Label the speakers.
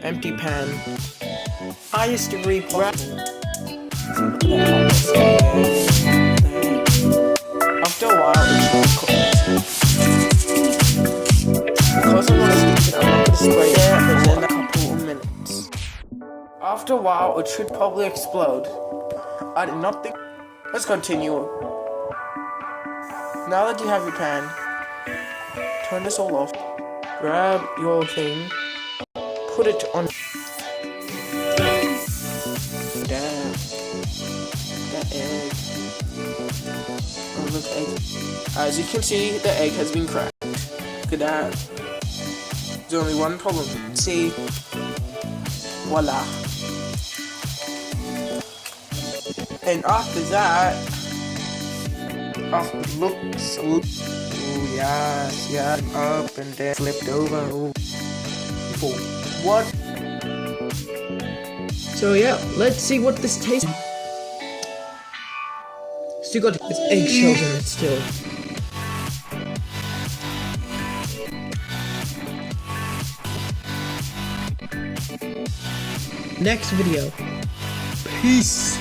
Speaker 1: empty pan. Highest degree possible. After a while, it's cooked. Because I'm not stupid, I'm not gonna spray it within a couple of minutes. After a while, it should probably explode. I did not think. Let's continue. Now that you have your pan, turn this all off. Grab your thing. Put it on. Damn. That egg. Oh, look, egg. As you can see, the egg has been cracked. Look at that. There's only one problem. See? Voila. And after that, after it looks, oh yeah, up and then flipped over. Oh, for what? So yeah, let's see what this tastes. Still got its eggshells in it still. Next video. Peace.